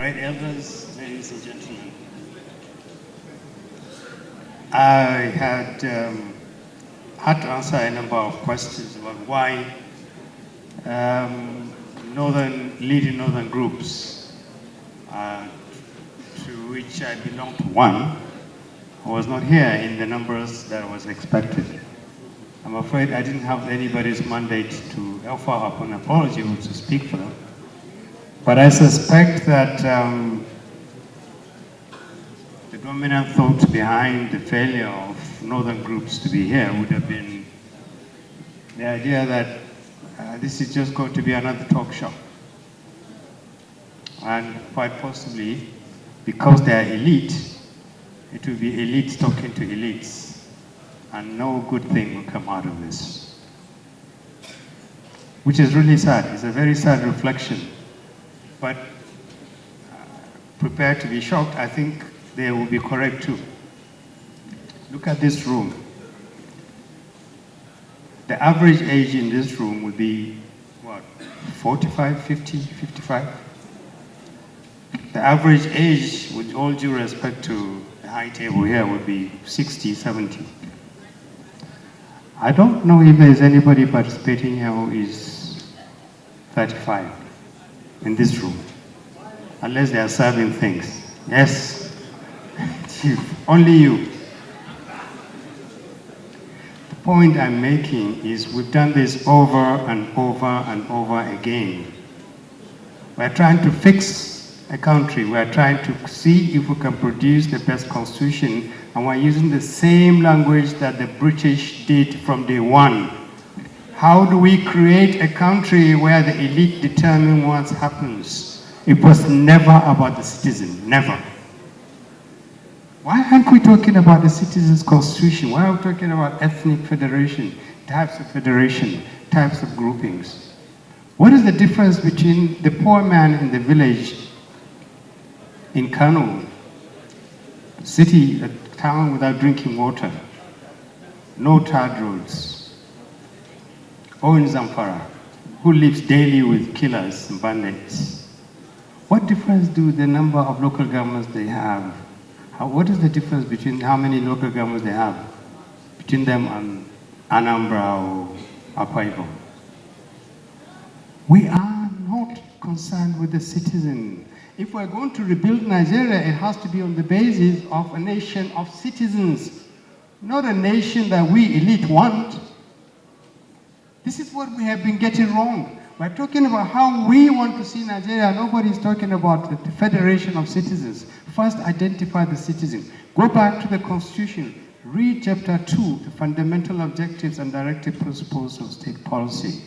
Right, elders, ladies and gentlemen. I had to answer a number of questions about why leading northern groups, to which I belong to one, was not here in the numbers that was expected. I'm afraid I didn't have anybody's mandate to offer up an apology or to speak for them. But I suspect that the dominant thought behind the failure of northern groups to be here would have been the idea that this is just going to be another talk show. And quite possibly, because they are elite, it will be elites talking to elites, and no good thing will come out of this. Which is really sad. It's a very sad reflection. But prepare to be shocked. I think they will be correct too. Look at this room. The average age in this room would be, what, 45, 50, 55? The average age, with all due respect to the high table here, would be 60, 70. I don't know if there's anybody participating here who is 35 in this room, unless they are serving things. Yes, Chief, only you. The point I'm making is we've done this over and over and over again. We're trying to fix a country. We're trying to see if we can produce the best constitution, and we're using the same language that the British did from day one. How do we create a country where the elite determine what happens? It was never about the citizen, never. Why aren't we talking about the citizens' constitution? Why are we talking about ethnic federation, types of federation, types of groupings? What is the difference between the poor man in the village in Kanu, a town without drinking water, no tarred roads, or in Zamfara, who lives daily with killers and bandits? What difference do the number of local governments they have? What is the difference between how many local governments they have between them and Anambra or Akwa Ibom? We are not concerned with the citizen. If we're going to rebuild Nigeria, it has to be on the basis of a nation of citizens, not a nation that we elite want. This is what we have been getting wrong. We're talking about how we want to see Nigeria. Nobody's talking about the federation of citizens. First, identify the citizen. Go back to the Constitution. Read Chapter 2, the fundamental objectives and directive principles of state policy.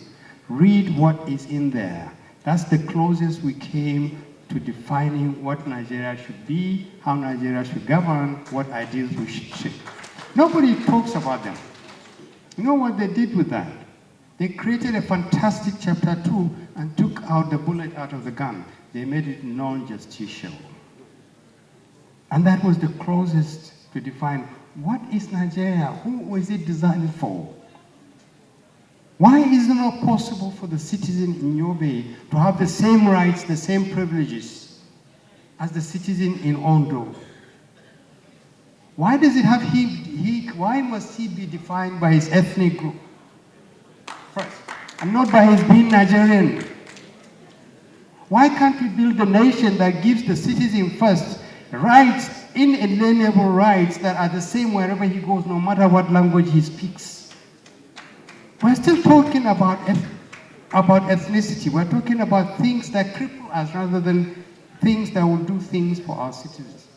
Read what is in there. That's the closest we came to defining what Nigeria should be, how Nigeria should govern, what ideals we should shape. Nobody talks about them. You know what they did with that? They created a fantastic Chapter 2 and took out the bullet out of the gun. They made it non-justiciable. And that was the closest to define what is Nigeria, who was it designed for? Why is it not possible for the citizen in Yobe to have the same rights, the same privileges as the citizen in Ondo? Why does it have why must he be defined by his ethnic group first, and not by his being Nigerian? Why can't we build a nation that gives the citizen first rights, inalienable rights that are the same wherever he goes, no matter what language he speaks? We're still talking about ethnicity. We're talking about things that cripple us rather than things that will do things for our citizens.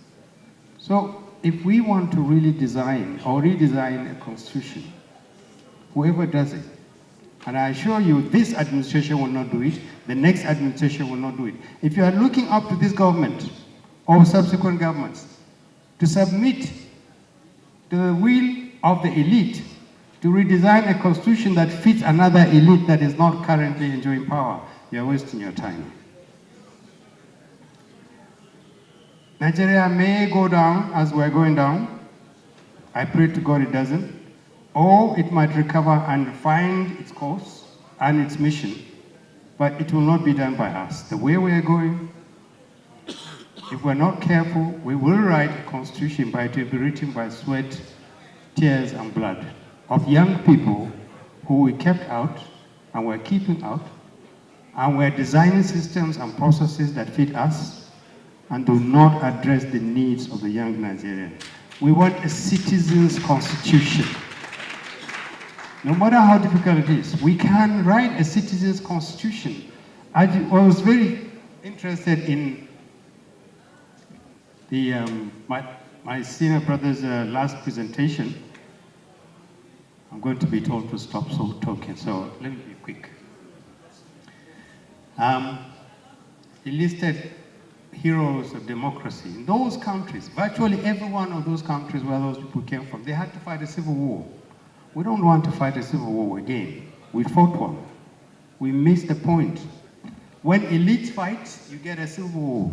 So if we want to really design or redesign a constitution, whoever does it, and I assure you this administration will not do it, the next administration will not do it. If you are looking up to this government or subsequent governments to submit to the will of the elite to redesign a constitution that fits another elite that is not currently enjoying power, you're wasting your time. Nigeria may go down as we're going down. I pray to God it doesn't. Or it might recover and find its course and its mission, but it will not be done by us. The way we are going, if we're not careful, we will write a constitution, but it will be written by sweat, tears, and blood of young people who we kept out and we're keeping out, and we're designing systems and processes that fit us and do not address the needs of the young Nigerian. We want a citizen's constitution. No matter how difficult it is, we can write a citizen's constitution. I was very interested in my senior brother's last presentation. I'm going to be told to stop talking, so let me be quick. He listed heroes of democracy. In those countries, virtually every one of those countries where those people came from, they had to fight a civil war. We don't want to fight a civil war again. We fought one. We missed the point. When elites fight, you get a civil war.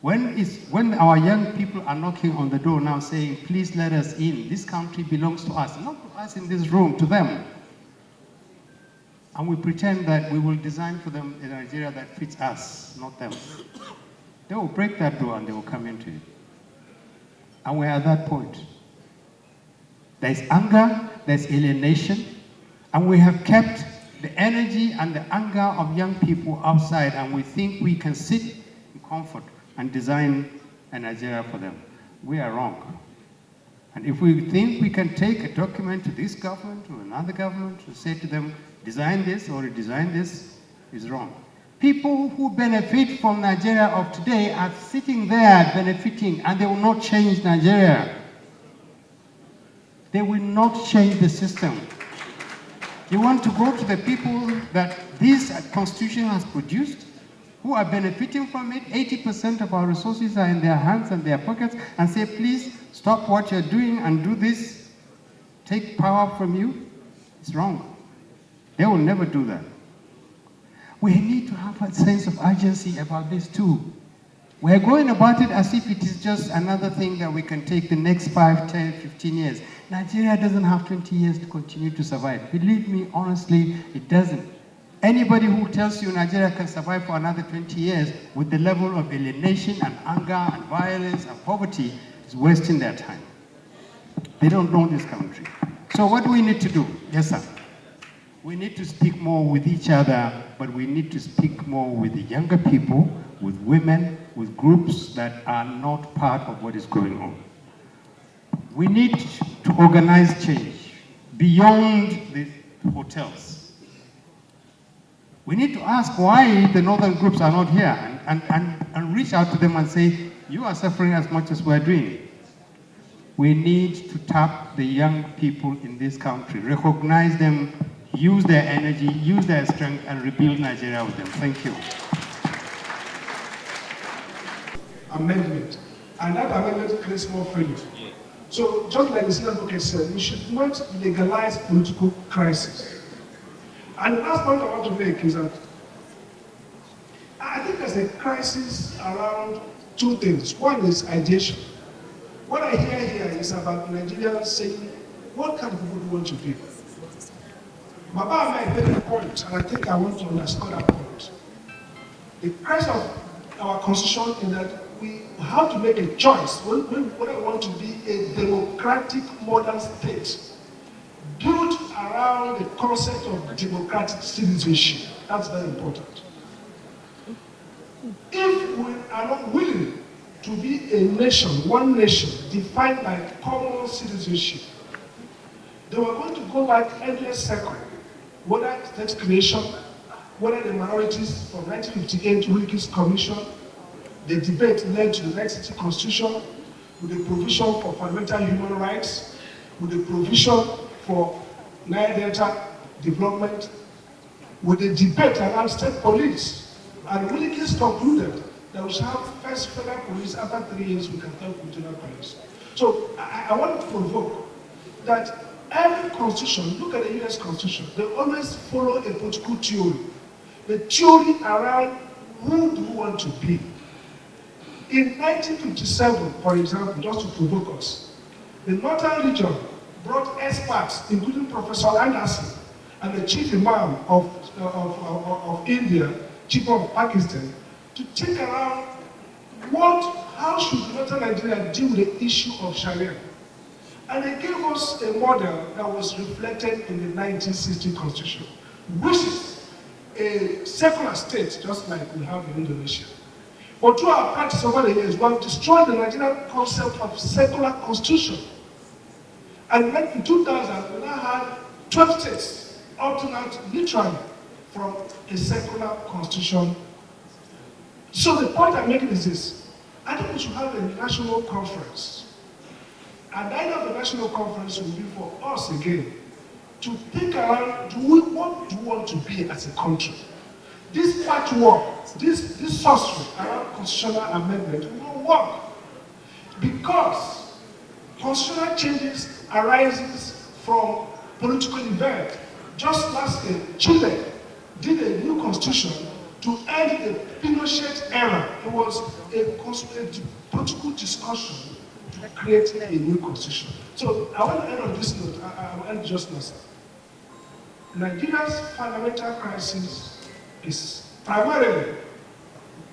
When our young people are knocking on the door now saying, please let us in, this country belongs to us, not to us in this room, to them. And we pretend that we will design for them a Nigeria that fits us, not them. They will break that door and they will come into it. And we're at that point. There's anger, there's alienation, and we have kept the energy and the anger of young people outside, and we think we can sit in comfort and design a Nigeria for them. We are wrong. And if we think we can take a document to this government or another government to say to them, design this or redesign this, is wrong. People who benefit from Nigeria of today are sitting there benefiting, and they will not change Nigeria. They will not change the system. You want to go to the people that this constitution has produced, who are benefiting from it, 80% of our resources are in their hands and their pockets, and say, please stop what you're doing and do this, take power from you? It's wrong. They will never do that. We need to have a sense of urgency about this too. We're going about it as if it is just another thing that we can take the next 5, 10, 15 years. Nigeria doesn't have 20 years to continue to survive. Believe me, honestly, it doesn't. Anybody who tells you Nigeria can survive for another 20 years with the level of alienation and anger and violence and poverty is wasting their time. They don't know this country. So what do we need to do? Yes, sir. We need to speak more with each other, but we need to speak more with the younger people, with women, with groups that are not part of what is going on. We need to organize change beyond the hotels. We need to ask why the northern groups are not here and reach out to them and say, you are suffering as much as we're doing. We need to tap the young people in this country, recognize them, use their energy, use their strength, and rebuild Nigeria with them. Thank you. Amendment. And that amendment creates more freedom. So, just like the Senate Advocate said, we should not legalize political crisis. And the last point I want to make is that I think there's a crisis around two things. One is ideation. What I hear here is about Nigeria saying, what kind of people do you want to be? Baba might make a point, and I think I want to underscore that point. The crisis of our constitution is that we have to make a choice whether we want to be a democratic modern state built around the concept of democratic citizenship. That's very important. If we are not willing to be a nation, one nation, defined by common citizenship, then we're going to go back endless circle. Whether state creation, whether the minorities from 1958 Wilkins Commission, the debate led to the 1960 Constitution, with the provision for fundamental human rights, with the provision for Nile Delta development, with the debate around state police. And Wilkins concluded that we should have first federal police, after 3 years we can have regional police. So I want to provoke that every constitution, look at the US Constitution, they always follow a political theory. The theory around who do you want to be. In 1957, for example, just to provoke us, the Northern region brought experts, including Professor Anderson and the chief imam of India, chief of Pakistan, to take around how should northern Nigeria deal with the issue of Sharia? And they gave us a model that was reflected in the 1960 Constitution, which is a secular state, just like we have in Indonesia. But through our practice over the years, we have destroyed the Nigerian concept of secular constitution. And in 2000, we now had 12 states, up to now, literally, from a secular constitution. So the point I'm making is this. I think we should have a national conference. And the idea of the national conference will be for us again to think around, what do we want to be as a country? This patchwork, this sorcery around constitutional amendment will not work. Because constitutional changes arises from political events. Just last year, Chile did a new constitution to end the Pinochet era. It was a political discussion to create a new constitution. So I want to end on this note. I will end just now, sir. Nigeria's fundamental crisis is primarily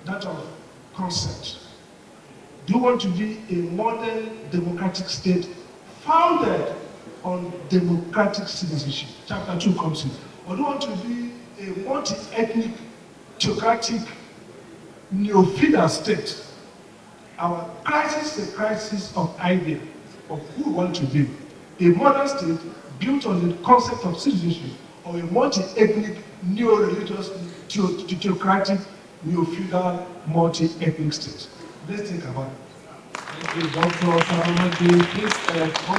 that of concept. Do you want to be a modern democratic state founded on democratic citizenship? Chapter 2 comes in. Or do you want to be a multi-ethnic, theocratic, neo-feudal state? Our crisis is a crisis of idea of who we want to be. A modern state built on the concept of citizenship, or a multi-ethnic, neo-religious, theocratic, neo-feudal, multi-ethnic state. Let's think about it. Thank you, Dr. Please